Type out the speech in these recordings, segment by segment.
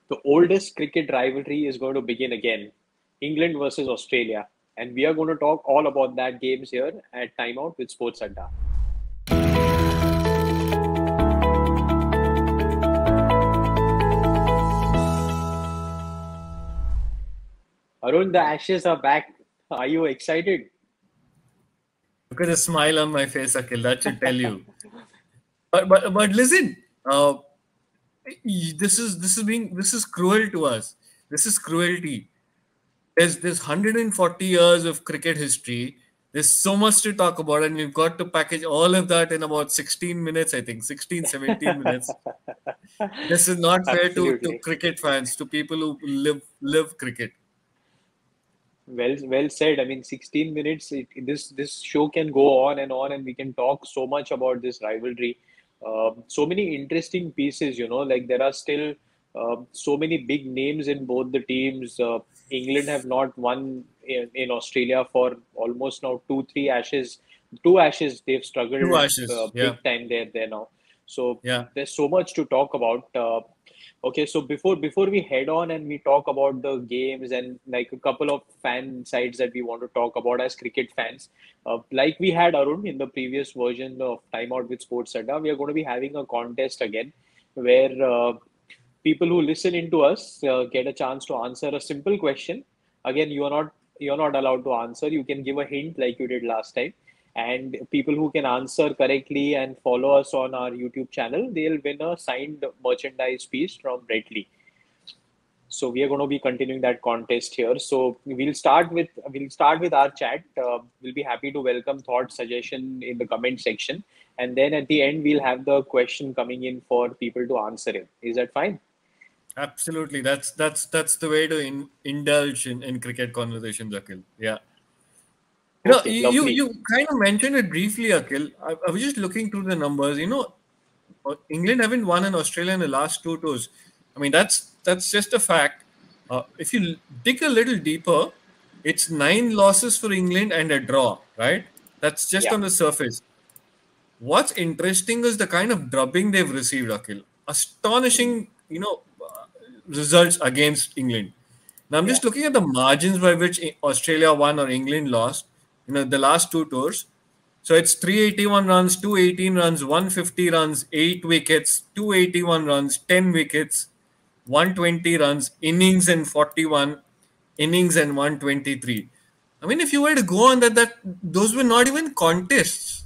The oldest cricket rivalry is going to begin again. England versus Australia. And we are going to talk all about that games here at Timeout with Sports Adda. Arun, the Ashes are back. Are you excited? Look at the smile on my face, Akhil. That should tell you. But listen, this is cruel to us. This is cruelty. There's 140 years of cricket history. There's so much to talk about, and we've got to package all of that in about 16 minutes, I think. 16, 17 minutes. This is not fair to Absolutely. cricket fans, to people who live cricket. Well said. I mean, 16 minutes. This show can go on, and we can talk so much about this rivalry. So many interesting pieces. Like there are still so many big names in both the teams. England have not won in Australia for almost now three Ashes. Two Ashes. They've Two struggled Ashes. Yeah. big time there now. So Yeah. there's so much to talk about. Okay, so before we head on and we talk about the games and like a couple of fan sites that we want to talk about as cricket fans, like we had Arun in the previous version of Time Out with Sports Adda, we are going to be having a contest again where people who listen into us get a chance to answer a simple question. Again, you're not allowed to answer. You can give a hint like you did last time. And people who can answer correctly and follow us on our YouTube channel, they'll win a signed merchandise piece from Redley. So we are going to be continuing that contest here. So we'll start with our chat. We'll be happy to welcome thoughts, suggestion in the comment section, and then at the end we'll have the question coming in for people to answer it. Is that fine? Absolutely. That's the way to indulge in cricket conversations, Akhil. Yeah. Okay, You lovely. you kind of mentioned it briefly, Akhil. I was just looking through the numbers. England haven't won in Australia in the last two tours. I mean, that's just a fact. If you dig a little deeper, it's 9 losses for England and a draw, right? That's just Yeah, on the surface. What's interesting is the kind of drubbing they've received, Akhil. Astonishing, results against England. Now I'm yeah. just looking at the margins by which Australia won or England lost. The last two tours. So it's 381 runs, 218 runs, 150 runs, 8 wickets, 281 runs, 10 wickets, 120 runs, innings and 41, innings and 123. I mean, if you were to go on that those were not even contests.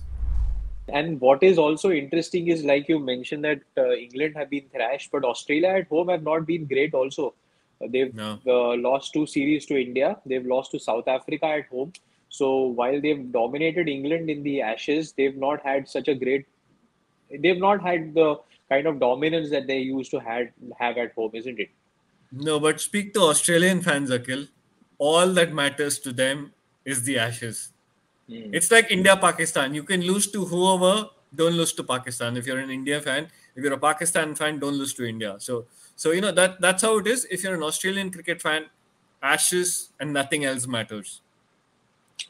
And what is also interesting is, like you mentioned, that England have been thrashed, but Australia at home have not been great also. They've No. lost two series to India. They've lost to South Africa at home. So while they've dominated England in the Ashes, they've not had the kind of dominance that they used to have at home, isn't it? No, but speak to Australian fans, Akhil. All that matters to them is the Ashes. Hmm. It's like India Pakistan. You can lose to whoever, don't lose to Pakistan. If you're an India fan, if you're a Pakistan fan, don't lose to India. So that's how it is. If you're an Australian cricket fan, Ashes and nothing else matters.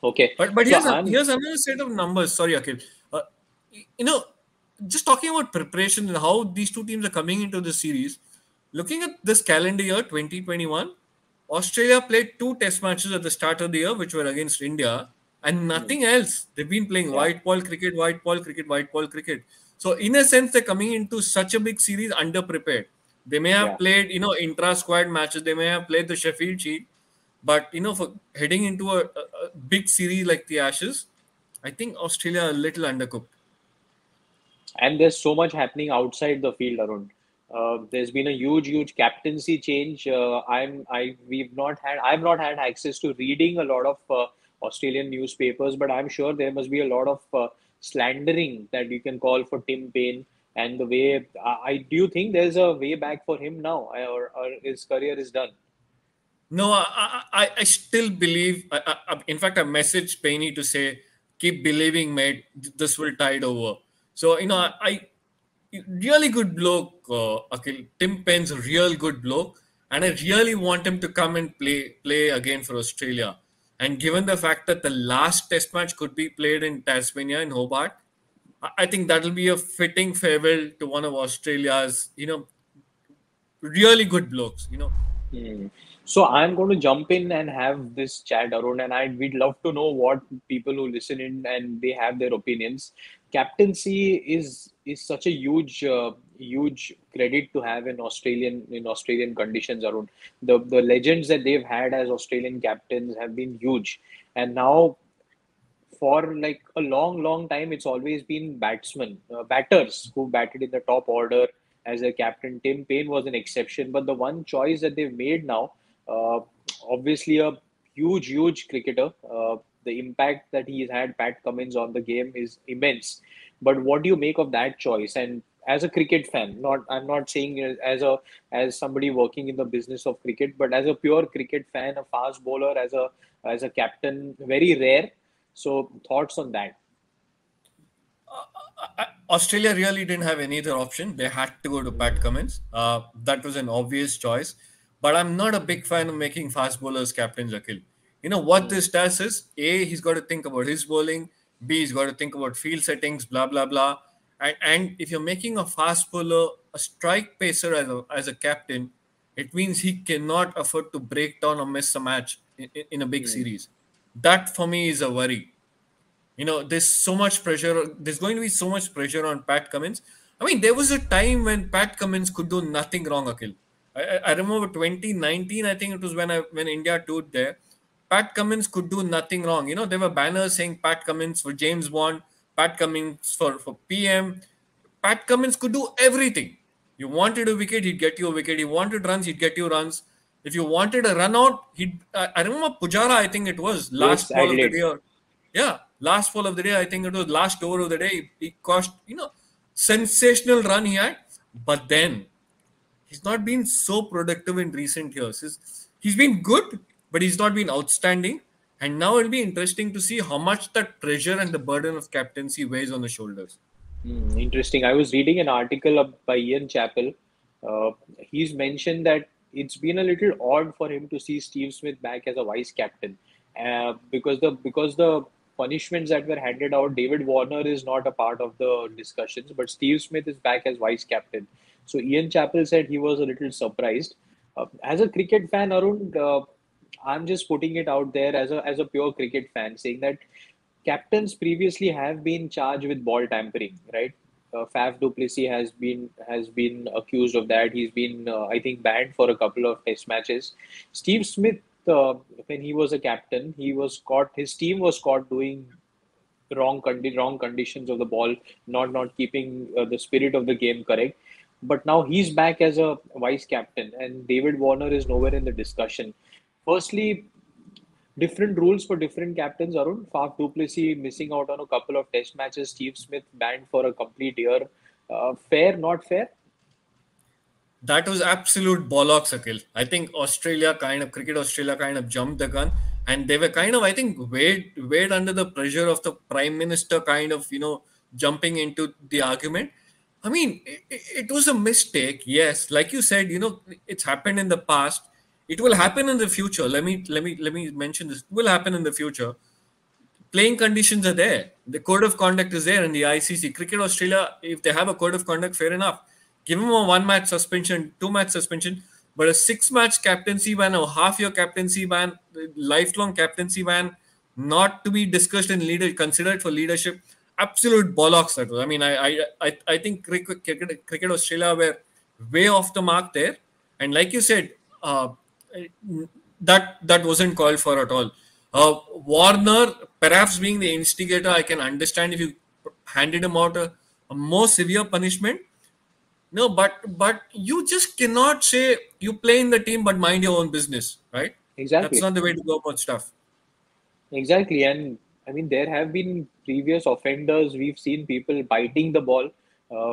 Okay. But So here's another set of numbers. Sorry, Akhil. You know, just talking about preparation and how these two teams are coming into the series. Looking at this calendar year, 2021, Australia played 2 test matches at the start of the year, which were against India, and hmm, nothing else. They've been playing yeah, white ball cricket, white ball cricket, white ball cricket. So in a sense, they're coming into such a big series underprepared. They may have yeah. played, intra-squad matches. They may have played the Sheffield Shield, but for heading into a big series like the Ashes, I think Australia are a little undercooked. And there's so much happening outside the field, Arun. There's been a huge captaincy change. I've not had access to reading a lot of Australian newspapers, but I'm sure there must be a lot of slandering that you can call for Tim Payne and the way. Do you think there's a way back for him now, or his career is done? No, I still believe. In fact, I messaged Penny to say, "Keep believing, mate. This will tide over." So really good bloke, Akhil. Tim Payne's a real good bloke, and I really want him to come and play again for Australia. And given the fact that the last Test match could be played in Tasmania in Hobart, I think that'll be a fitting farewell to one of Australia's, really good blokes. Hmm. So I'm going to jump in and have this chat, Arun, and we'd love to know what people who listen in and they have their opinions. Captaincy is such a huge credit to have in Australian conditions, Arun. The legends that they've had as Australian captains have been huge, and now for like a long time, it's always been batters who batted in the top order as a captain. Tim Payne was an exception, but the one choice that they've made now, uh, obviously a huge cricketer. The impact that he's had, Pat Cummins, on the game is immense. But what do you make of that choice? And as a cricket fan, I'm not saying as somebody working in the business of cricket, but as a pure cricket fan, a fast bowler as a captain, very rare. So thoughts on that? Australia really didn't have any other option. They had to go to Pat Cummins. That was an obvious choice. But I'm not a big fan of making fast bowlers captains, Akhil. What Mm, this does is A, he's got to think about his bowling. B, he's got to think about field settings, blah, blah, blah. And if you're making a fast bowler a strike pacer as a captain, it means he cannot afford to break down or miss a match in a big mm, series. That for me is a worry. There's so much pressure. There's going to be so much pressure on Pat Cummins. I mean, there was a time when Pat Cummins could do nothing wrong, Akhil. I remember 2019, I think it was when India toured there. Pat Cummins could do nothing wrong. There were banners saying Pat Cummins for James Bond, Pat Cummins for PM. Pat Cummins could do everything. You wanted a wicket, he'd get you a wicket. You wanted runs, he'd get you runs. If you wanted a run out, I remember Pujara, I think it was yes, last ball of the Adelaide. day, yeah, last ball of the day. I think it was last over of the day. He cost, sensational run he had. But then he's not been so productive in recent years. He's been good, but he's not been outstanding. And now it'll be interesting to see how much that pressure and the burden of captaincy weighs on the shoulders. Interesting. I was reading an article by Ian Chappell. He's mentioned that it's been a little odd for him to see Steve Smith back as a vice captain, because the punishments that were handed out, David Warner is not a part of the discussions, but Steve Smith is back as vice captain. So Ian Chappell said he was a little surprised. As a cricket fan, Arun, I'm just putting it out there as a pure cricket fan, saying that captains previously have been charged with ball tampering, right? Faf du Plessis has been accused of that. He's been, I think, banned for a couple of Test matches. Steve Smith, when he was a captain, he was caught. His team was caught doing wrong conditions of the ball, not keeping the spirit of the game correct. But now he's back as a vice captain, and David Warner is nowhere in the discussion. Firstly, different rules for different captains, Arun. Faf du Plessis missing out on a couple of Test matches. Steve Smith banned for a complete year. Fair, not fair? That was absolute bollocks, Akhil. I think Cricket Australia kind of jumped the gun, and they were kind of, I think, weighed under the pressure of the Prime Minister kind of, jumping into the argument. I mean, it was a mistake, yes. Like you said, it's happened in the past. It will happen in the future. Let me mention this. It will happen in the future. Playing conditions are there. The code of conduct is there in the ICC. Cricket Australia, if they have a code of conduct, fair enough. Give them a 1 match suspension, 2 match suspension, but a 6 match captaincy ban or half-year captaincy ban, lifelong captaincy ban, not to be discussed and considered for leadership. Absolute bollocks that was. I mean, I think Cricket Australia were way off the mark there, and like you said, that wasn't called for at all. Warner, perhaps being the instigator, I can understand if you handed him out a more severe punishment. No, but you just cannot say you play in the team but mind your own business, right? That's Exactly. not the way to go about stuff. Exactly. And I mean, there have been previous offenders. We've seen people biting the ball.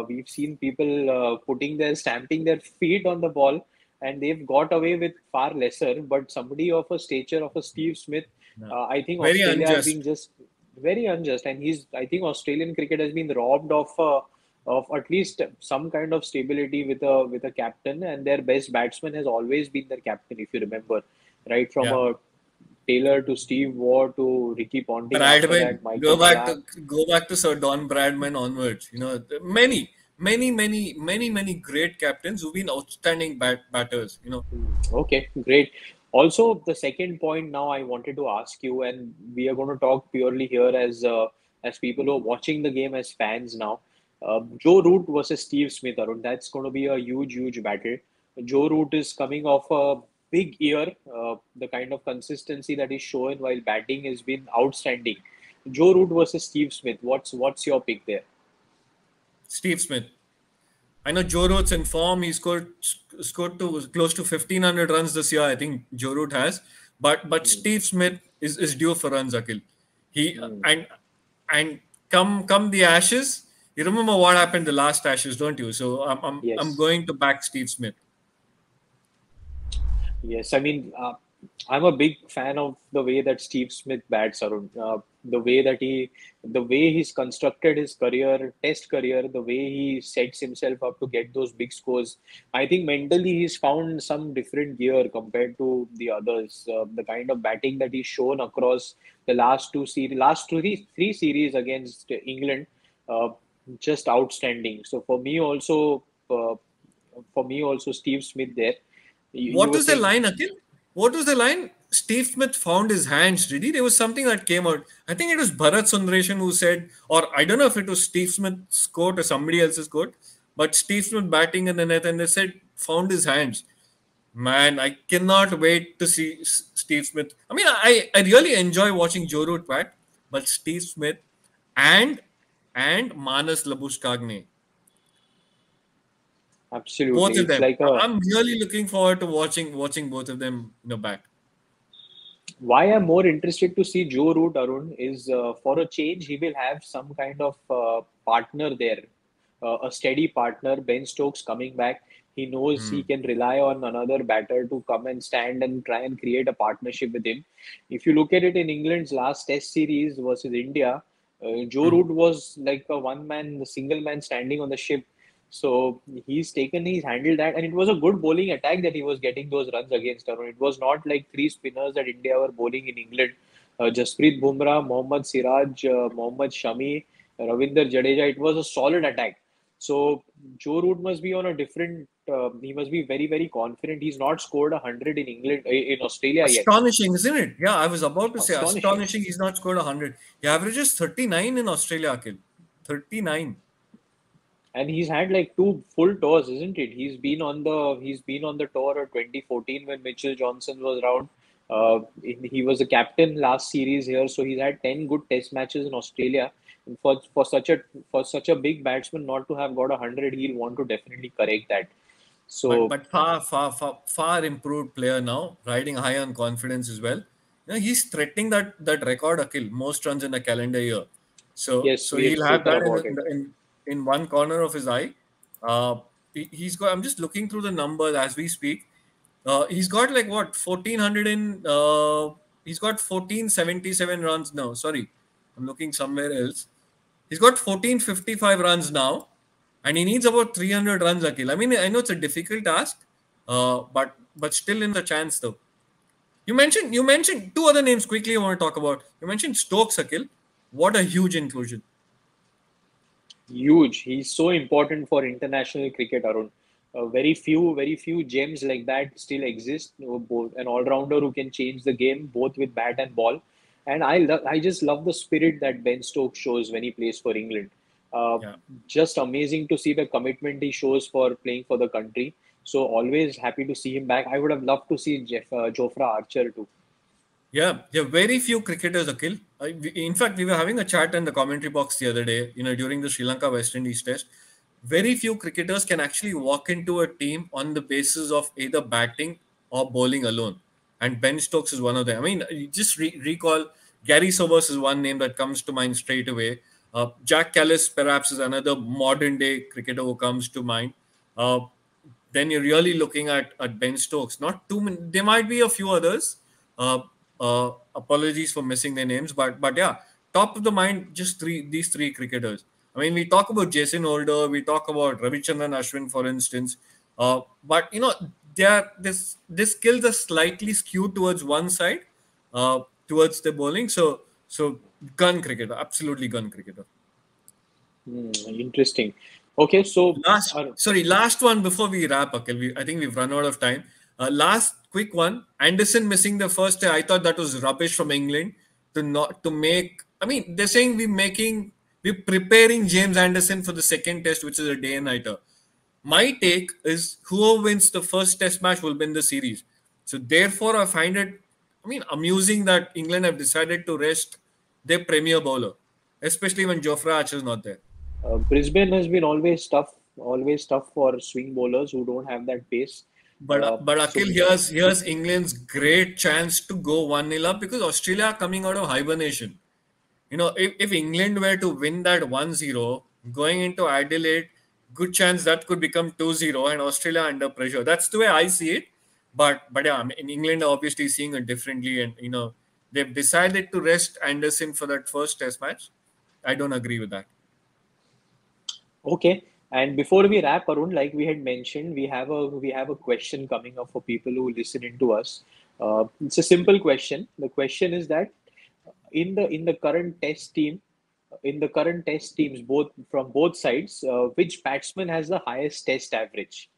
We've seen people stamping their feet on the ball, and they've got away with far lesser. But somebody of a stature of a Steve Smith, No. I think Very Australia has been unjust. just very unjust. And I think Australian cricket has been robbed of at least some kind of stability with a captain. And their best batsman has always been their captain, if you remember, right from Yeah. a Taylor to Steve Waugh to Ricky Ponting after Bradman, that, Michael Clark. go back to Sir Don Bradman onwards. Many. many great captains who've been outstanding batters. Okay, great. Also, the second point now I wanted to ask you, and we are going to talk purely here as people who are watching the game as fans now. Joe Root versus Steve Smith, Arun. That's going to be a huge battle. Joe Root is coming off a big year. The kind of consistency that he's shown while batting has been outstanding. Joe Root versus Steve Smith. What's your pick there? Steve Smith. I know Joe Root's in form. He scored to close to 1,500 runs this year. I think Joe Root has, but Hmm. Steve Smith is due for runs, Akhil. He Hmm. and come the Ashes. You remember what happened the last Ashes, don't you? So I'm Yes. going to back Steve Smith. Yes, I mean, I'm a big fan of the way that Steve Smith bats, Arun. The way he's constructed his career, test career, the way he sets himself up to get those big scores. I think mentally he's found some different gear compared to the others. The kind of batting that he's shown across the three series against England, uh, just outstanding. So for me also, Steve Smith there. You What were was the saying. line, Akhil? What was the line? Steve Smith found his hands, did he? There was something that came out. I think it was Bharat Sundaresan who said, or I don't know if it was Steve Smith's quote or somebody else's quote, but Steve Smith batting in the net and they said, found his hands. Man, I cannot wait to see Steve Smith. I mean, I really enjoy watching Joe Root bat, but Steve Smith and Manas Labushkagne, both Absolutely. of It's them. like a I'm really looking forward to watching both of them, bat. why I'm more interested to see Joe Root, Arun, is for a change, he will have some kind of partner there, a steady partner. Ben Stokes coming back. He knows he Hmm. can rely on another batter to come and stand and try and create a partnership with him. If you look at it in England's last Test series versus India, Joe Hmm. Root was like a one man, the single man standing on the ship. So he's handled that, and it was a good bowling attack that he was getting those runs against. Arun. It was not like three spinners that India were bowling in England. Jasprit Bumrah, Mohammad Siraj, Mohammad Shami, Ravinder Jadeja. It was a solid attack. So Joe Root must be on a different. He must be very confident. He's not scored 100 in England in Australia yet. Astonishing, isn't it? Yeah, I was about to say Astonishing. astonishing. He's not scored 100. He averages 39 in Australia, Akhil. 39. And he's had like two full tours, isn't it? He's been on the tour of 2014 when Mitchell Johnson was around. He was a captain last series here, so he's had 10 good test matches in Australia. And for such a big batsman not to have got 100, he'll want to definitely correct that. So But far improved player now, riding high on confidence as well. He's threatening that record, Akhil, most runs in a calendar year. So yes, so we have he'll have spoken that in about it. in one corner of his eye. He's got. I'm just looking through the numbers as we speak. He's got like what 1400 in. He's got 1477 runs now. Sorry, I'm looking somewhere else. He's got 1455 runs now, and he needs about 300 runs, Akhil. I mean, I know it's a difficult task, but still in the chance though. You mentioned two other names quickly. I want to talk about. You mentioned Stokes, Akhil. What a huge inclusion. Huge. He's so important for international cricket, Arun. Very few gems like that still exist. Both an all-rounder who can change the game both with bat and ball. And I just love the spirit that Ben Stokes shows when he plays for England. Uh, Yeah. just amazing to see the commitment he shows for playing for the country. So always happy to see him back. I would have loved to see Jofra Archer too. Yeah, there are very few cricketers, Akhil. In fact, we were having a chat in the commentary box the other day, during the Sri Lanka West Indies test. Very few cricketers can actually walk into a team on the basis of either batting or bowling alone. And Ben Stokes is one of them. I mean, you just recall Gary Sobers is one name that comes to mind straight away. Jack Callis, perhaps, is another modern day cricketer who comes to mind. Uh, then you're really looking at Ben Stokes. Not too many. There might be a few others. Uh, Apologies for missing their names, but yeah, top of the mind, just these three cricketers. I mean, we talk about Jason Holder, we talk about Ravichandran Ashwin, for instance, but their skills are slightly skewed towards one side, towards the bowling. So gun cricketer, absolutely gun cricketer. Hmm, interesting. Okay, so Last one before we wrap, Akhil. I think we've run out of time. Last quick one. Anderson missing the first day. I thought that was rubbish from England to not to make. I mean, they're saying we're preparing James Anderson for the second test, which is a day and nighter. My take is whoever wins the first test match will win the series. So therefore, I find it, amusing that England have decided to rest their premier bowler, especially when Jofra Archer is not there. Brisbane has been always tough for swing bowlers who don't have that pace. But So Akhil, here's England's great chance to go 1-0 up because Australia are coming out of hibernation. If England were to win that 1-0 going into Adelaide, good chance that could become 2-0 and Australia under pressure. That's the way I see it. But yeah, in England are obviously seeing it differently, and they've decided to rest Anderson for that first test match. I don't agree with that. okay, and before we wrap, Arun, like we had mentioned, we have a question coming up for people who listen in to us. It's a simple question. The question is that in the current test team, in the current test teams, both from both sides, which batsman has the highest test average?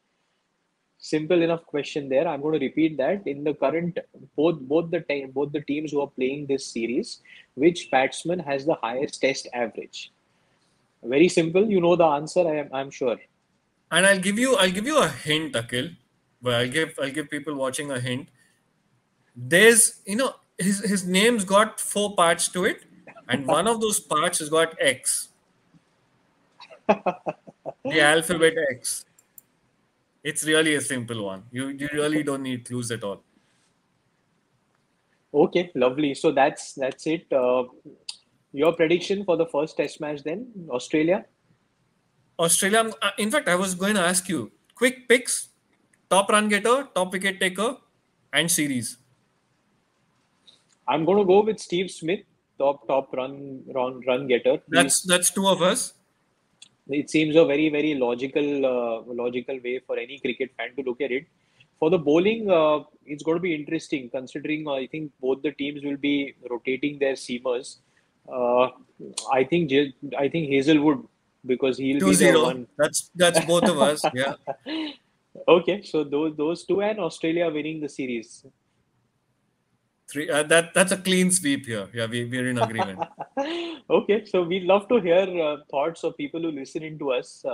Simple enough question there. I'm going to repeat that. In the current, both the teams who are playing this series, which batsman has the highest test average? Very simple. You know the answer. I'm sure. And I'll give you a hint, Akhil. But I'll give people watching a hint. There's his name's got 4 parts to it, and one of those parts has got X, the alphabet X. It's really a simple one. You really don't need clues at all. Okay, lovely. So that's it. Your prediction for the first test match then, Australia? Australia. In fact, I was going to ask you quick picks: top run getter, top wicket taker, and series. I'm going to go with Steve Smith, top run getter. That's two of us. It seems a very logical way for any cricket fan to look at it. For the bowling, it's going to be interesting considering I think both the teams will be rotating their seamers. Uh, I think Hazelwood, because he'll be the 2-0. one. That's both of us. Yeah. Okay, so those two and Australia winning the series. Three. That's a clean sweep here. Yeah, we're in agreement. Okay, so we'd love to hear thoughts of people who listen in to us,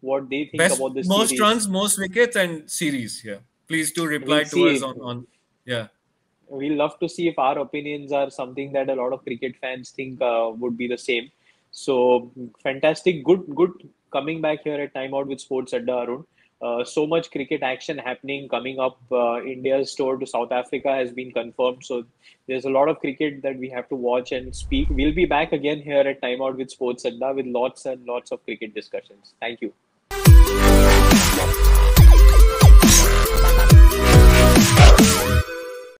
what they think Best about the most series. runs, most wickets, and series. Yeah. Please do reply We'll to us see. on. Yeah. We'll love to see if our opinions are something that a lot of cricket fans think would be the same. So fantastic, good coming back here at Time Out with Sports Adda, Arun. So much cricket action happening coming up. India's tour to South Africa has been confirmed. So there's a lot of cricket that we have to watch and speak. We'll be back again here at Time Out with Sports Adda with lots and lots of cricket discussions. Thank you.